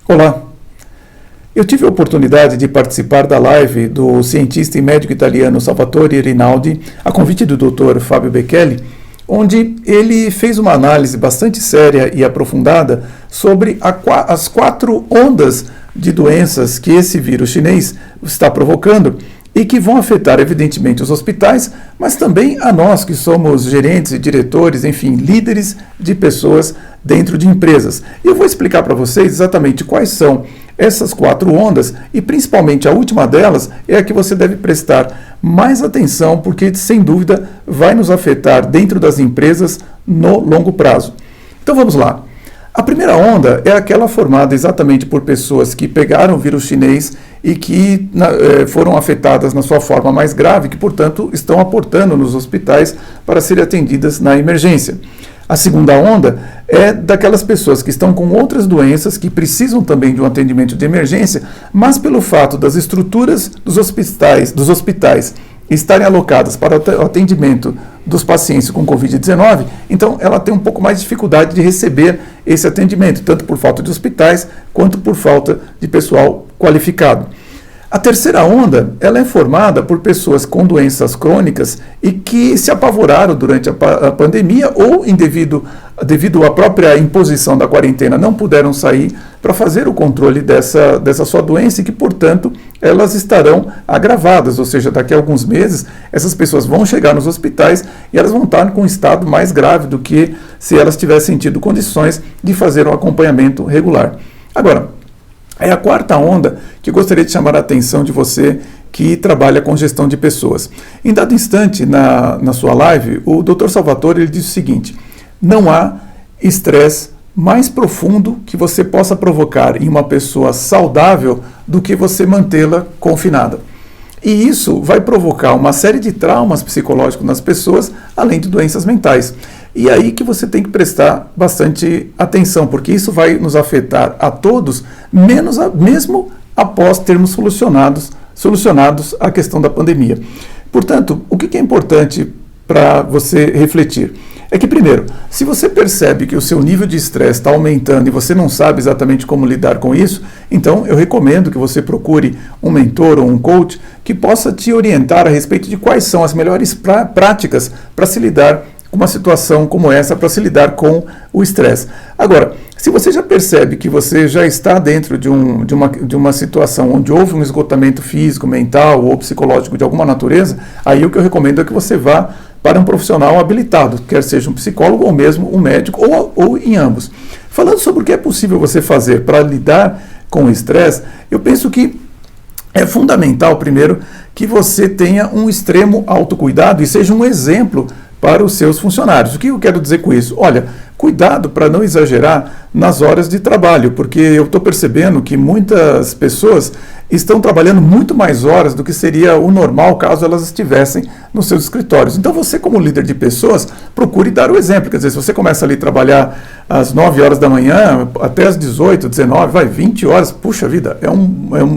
Olá, eu tive a oportunidade de participar da live do cientista e médico italiano Salvatore Rinaldi, a convite do Dr. Fábio Bekele, onde ele fez uma análise bastante séria e aprofundada sobre as 4 ondas de doenças que esse vírus chinês está provocando e que vão afetar, evidentemente, os hospitais, mas também a nós que somos gerentes e diretores, enfim, líderes de pessoas dentro de empresas. E eu vou explicar para vocês exatamente quais são essas 4 ondas e, principalmente, a última delas é a que você deve prestar mais atenção, porque, sem dúvida, vai nos afetar dentro das empresas no longo prazo. Então, vamos lá. A primeira onda é aquela formada exatamente por pessoas que pegaram o vírus chinês e que foram afetadas na sua forma mais grave, que, portanto, estão aportando nos hospitais para serem atendidas na emergência. A segunda onda é daquelas pessoas que estão com outras doenças que precisam também de um atendimento de emergência, mas pelo fato das estruturas dos hospitais estarem alocadas para o atendimento dos pacientes com Covid-19, então ela tem um pouco mais de dificuldade de receber esse atendimento, tanto por falta de hospitais quanto por falta de pessoal qualificado. A terceira onda, ela é formada por pessoas com doenças crônicas e que se apavoraram durante a pandemia ou devido à própria imposição da quarentena não puderam sair para fazer o controle dessa sua doença e que, portanto, elas estarão agravadas, ou seja, daqui a alguns meses essas pessoas vão chegar nos hospitais e elas vão estar com um estado mais grave do que se elas tivessem tido condições de fazer um acompanhamento regular. Agora, é a quarta onda que eu gostaria de chamar a atenção de você que trabalha com gestão de pessoas. Em dado instante, na sua live, o Dr. Salvatore ele disse o seguinte: não há estresse mais profundo que você possa provocar em uma pessoa saudável do que você mantê-la confinada. E isso vai provocar uma série de traumas psicológicos nas pessoas, além de doenças mentais. E aí que você tem que prestar bastante atenção, porque isso vai nos afetar a todos, mesmo após termos solucionados a questão da pandemia. Portanto, o que é importante para você refletir? É que, primeiro, se você percebe que o seu nível de estresse está aumentando e você não sabe exatamente como lidar com isso, então eu recomendo que você procure um mentor ou um coach que possa te orientar a respeito de quais são as melhores práticas para se lidar com uma situação como essa, para se lidar com o estresse. Agora, se você já percebe que você já está dentro de uma situação onde houve um esgotamento físico, mental ou psicológico de alguma natureza, aí o que eu recomendo é que você vá para um profissional habilitado, quer seja um psicólogo ou mesmo um médico, ou em ambos. Falando sobre o que é possível você fazer para lidar com o estresse, eu penso que é fundamental, primeiro, que você tenha um extremo autocuidado e seja um exemplo para os seus funcionários. O que eu quero dizer com isso? Olha, cuidado para não exagerar nas horas de trabalho, porque eu estou percebendo que muitas pessoas estão trabalhando muito mais horas do que seria o normal caso elas estivessem nos seus escritórios. Então você, como líder de pessoas, procure dar o exemplo. Quer dizer, se você começa ali a trabalhar às 9 horas da manhã até às 18, 19, 20 horas, puxa vida,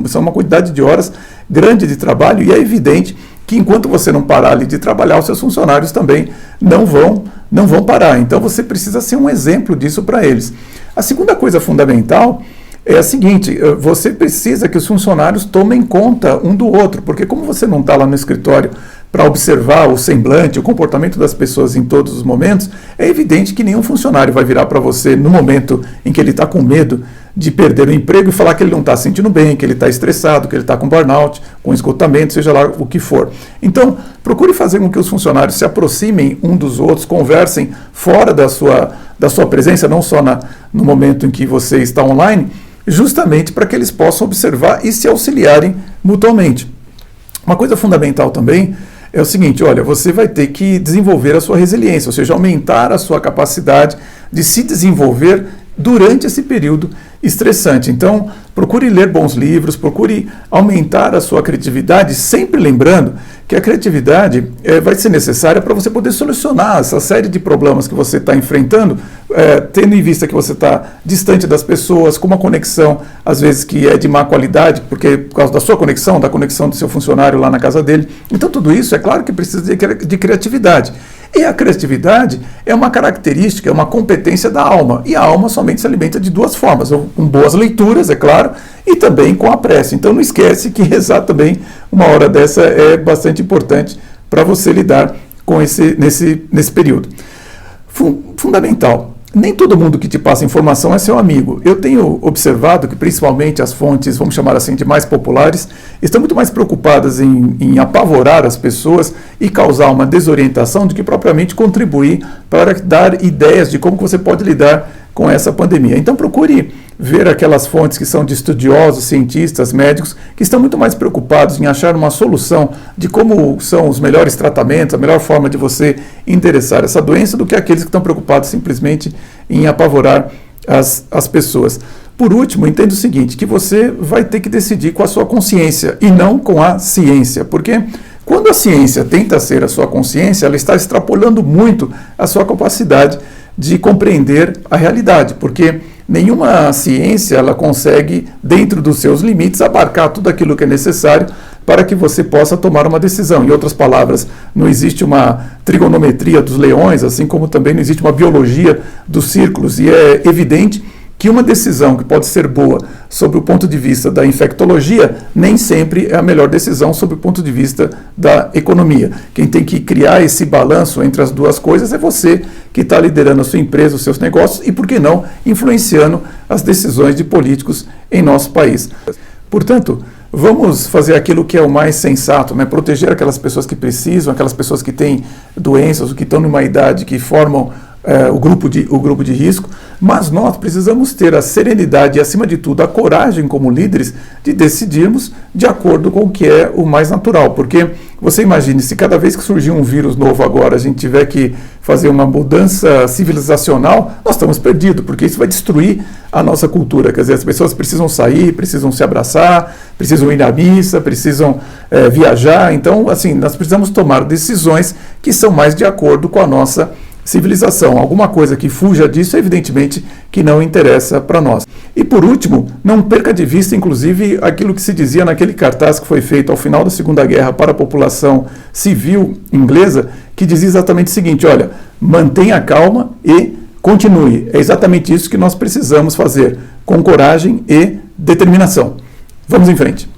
são uma quantidade de horas grande de trabalho e é evidente que enquanto você não parar ali de trabalhar, os seus funcionários também não vão parar. Então você precisa ser um exemplo disso para eles. A segunda coisa fundamental é a seguinte: você precisa que os funcionários tomem conta um do outro, porque como você não está lá no escritório para observar o semblante, o comportamento das pessoas em todos os momentos, é evidente que nenhum funcionário vai virar para você no momento em que ele está com medo de perder o emprego e falar que ele não está se sentindo bem, que ele está estressado, que ele está com burnout, com esgotamento, seja lá o que for. Então, procure fazer com que os funcionários se aproximem um dos outros, conversem fora da sua presença, não só no momento em que você está online, justamente para que eles possam observar e se auxiliarem mutuamente. Uma coisa fundamental também é o seguinte: olha, você vai ter que desenvolver a sua resiliência, ou seja, aumentar a sua capacidade de se desenvolver durante esse período estressante. Então, procure ler bons livros, procure aumentar a sua criatividade, sempre lembrando que a criatividade vai ser necessária para você poder solucionar essa série de problemas que você está enfrentando, tendo em vista que você está distante das pessoas, com uma conexão, às vezes, que é de má qualidade, porque por causa da sua conexão, da conexão do seu funcionário lá na casa dele. Então, tudo isso, é claro que precisa de criatividade. E a criatividade é uma característica, é uma competência da alma. E a alma somente se alimenta de duas formas, com boas leituras, é claro, e também com a prece. Então não esquece que rezar também, uma hora dessa, é bastante importante para você lidar com nesse período. Fundamental. Nem todo mundo que te passa informação é seu amigo. Eu tenho observado que principalmente as fontes, vamos chamar assim, de mais populares, estão muito mais preocupadas em apavorar as pessoas e causar uma desorientação do que propriamente contribuir para dar ideias de como você pode lidar com essa pandemia. Então procure ver aquelas fontes que são de estudiosos, cientistas, médicos, que estão muito mais preocupados em achar uma solução de como são os melhores tratamentos, a melhor forma de você endereçar essa doença, do que aqueles que estão preocupados simplesmente em apavorar as pessoas. Por último, entenda o seguinte, que você vai ter que decidir com a sua consciência e não com a ciência, porque quando a ciência tenta ser a sua consciência, ela está extrapolando muito a sua capacidade de compreender a realidade, porque nenhuma ciência ela consegue, dentro dos seus limites, abarcar tudo aquilo que é necessário para que você possa tomar uma decisão. Em outras palavras, não existe uma trigonometria dos leões, assim como também não existe uma biologia dos círculos, e é evidente que uma decisão que pode ser boa sob o ponto de vista da infectologia, nem sempre é a melhor decisão sob o ponto de vista da economia. Quem tem que criar esse balanço entre as duas coisas é você, que está liderando a sua empresa, os seus negócios e, por que não, influenciando as decisões de políticos em nosso país. Portanto, vamos fazer aquilo que é o mais sensato, né? Proteger aquelas pessoas que precisam, aquelas pessoas que têm doenças, ou que estão numa idade que formam o grupo de risco, mas nós precisamos ter a serenidade e, acima de tudo, a coragem como líderes de decidirmos de acordo com o que é o mais natural, porque você imagine, se cada vez que surgir um vírus novo agora a gente tiver que fazer uma mudança civilizacional, nós estamos perdidos, porque isso vai destruir a nossa cultura. Quer dizer, as pessoas precisam sair, precisam se abraçar, precisam ir à missa, precisam viajar. Então, assim, nós precisamos tomar decisões que são mais de acordo com a nossa civilização. Alguma coisa que fuja disso, evidentemente, que não interessa para nós. E por último, não perca de vista, inclusive, aquilo que se dizia naquele cartaz que foi feito ao final da Segunda Guerra para a população civil inglesa, que dizia exatamente o seguinte: olha, mantenha calma e continue. É exatamente isso que nós precisamos fazer, com coragem e determinação. Vamos em frente.